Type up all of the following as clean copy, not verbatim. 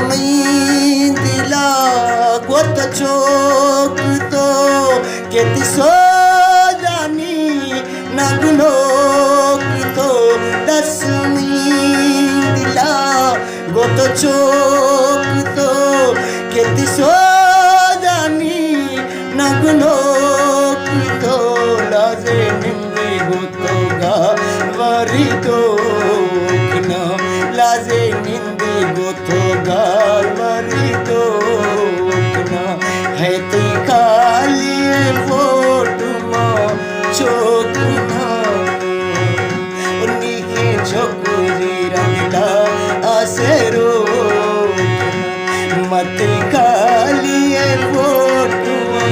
में दिला गोत चोक तो केती सो जानी नगनो तो दस में दिला गोत चोक तो केती सो जानी नगनो तो लाजे निंदे गोतो गा वारी तो ना लाजे निंदे गोतो गा वारी तो ना है ती खाली फोटो मा चोकना उन्हीं के छोकरी रंगला आसेरो मत खाली फोटो मा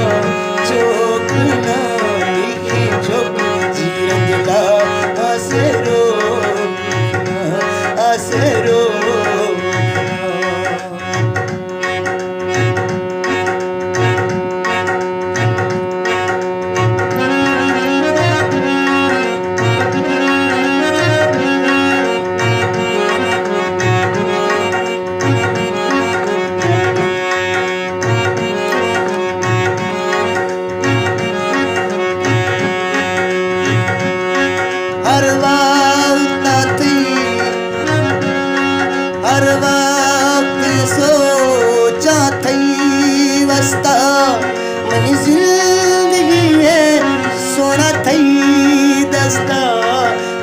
चोकना उन्हीं छोकरी रंगला आसेरो आसेरो हर वक्त सोचा थई वस्ता मनी जिंदगी में सोना थई दस्ता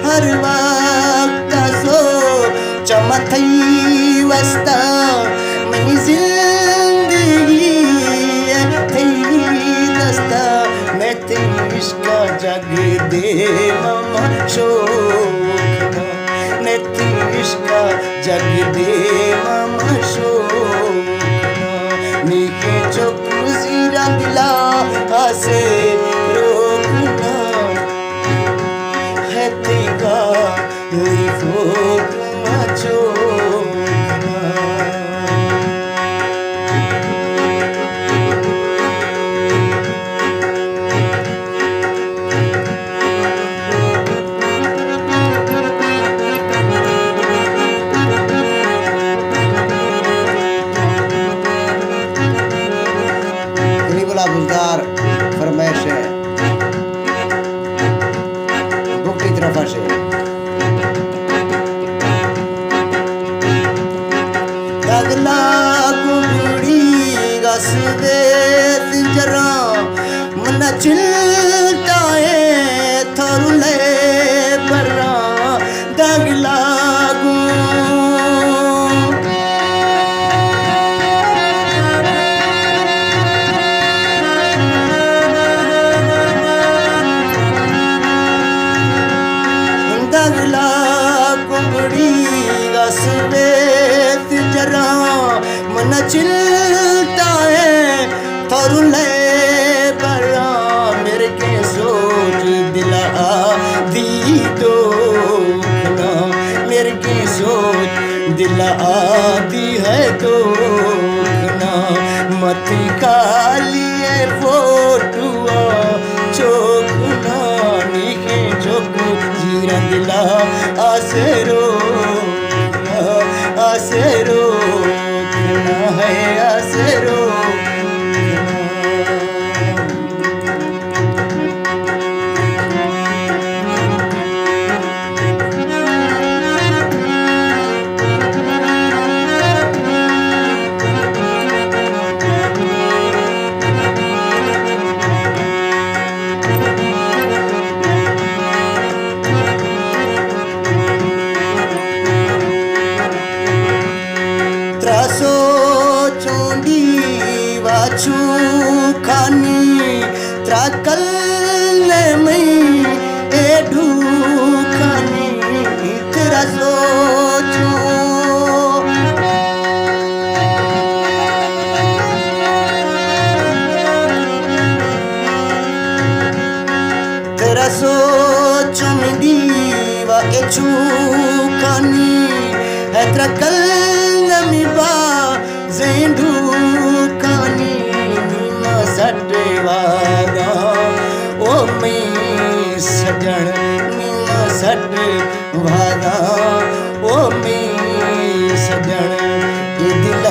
हर वक्त सोचा थई वस्ता मनी जिंदगी थई दस्ता मैं तेरी इश्क जग दे ममा शोक मैं तेरी इश्क जग दे ममा शोकना नीके चोकुजी रंगला आसे रोकना है तेगा यही फोटो चोकना बुलदार फरमाइश है बुक की तरफ से अगला कुड़ी गसदे जरा मन चिलता है थरुले बरा दगला जरा मन चिलता है थरुले बरा मेरे के सोच दिला दी तो ना मेरे की सोच दिला आदि है तो ना मत काली फोटुआ चोकना नीके चोक जीरा दिला आसेरो आसेरो ना है आसेरो त्रासो चोंडी वाचू खानी त्राकल में एडू खानी त्रासो त्रासो चोंडी वाचू खानी है त्राकल मिबा ज़ेंडू कानी नीमा सटवागा ओ मैं सजन नीमा सटवागा ओ मैं सजन ये दिल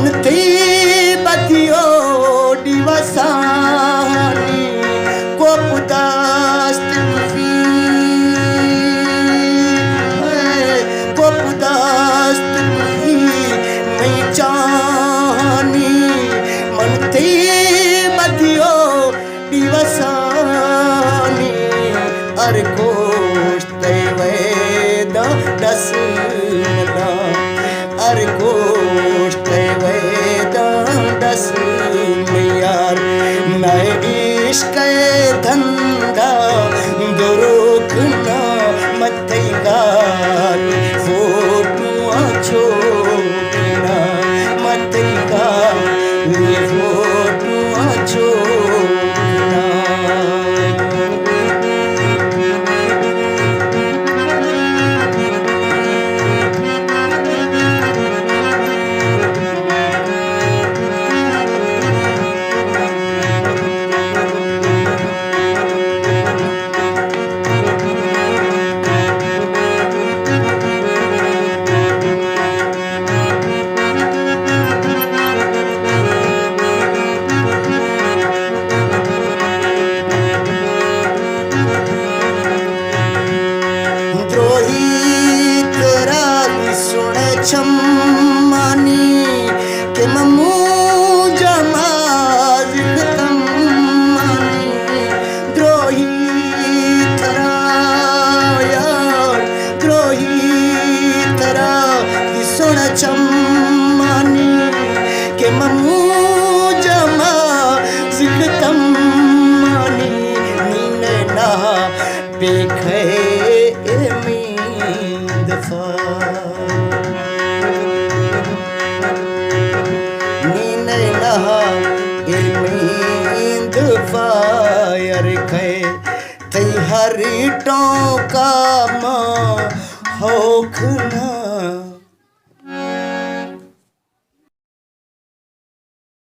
मन थी बदियो दिवसानी को पुदास्त कुफी को पुदास्त कुफी नहीं जानी मन थी बदियो दिवसानी अरे कोष्ट वेदा दसना अरे कोष्ट वेदा दस यार मैं इश्क धंधा दुरुकना मत गार फोटो छोड़ना मत गार फोटो छोड़ना छम्मानी के ममू जमाज तम्मानी द्रोही तरा यार द्रोही तरा सुन छम्मानी के ममू जमाज तम्मानी नीने ना बेखे दफा इल्मींद फायर खे तई हरी टोका मां होखना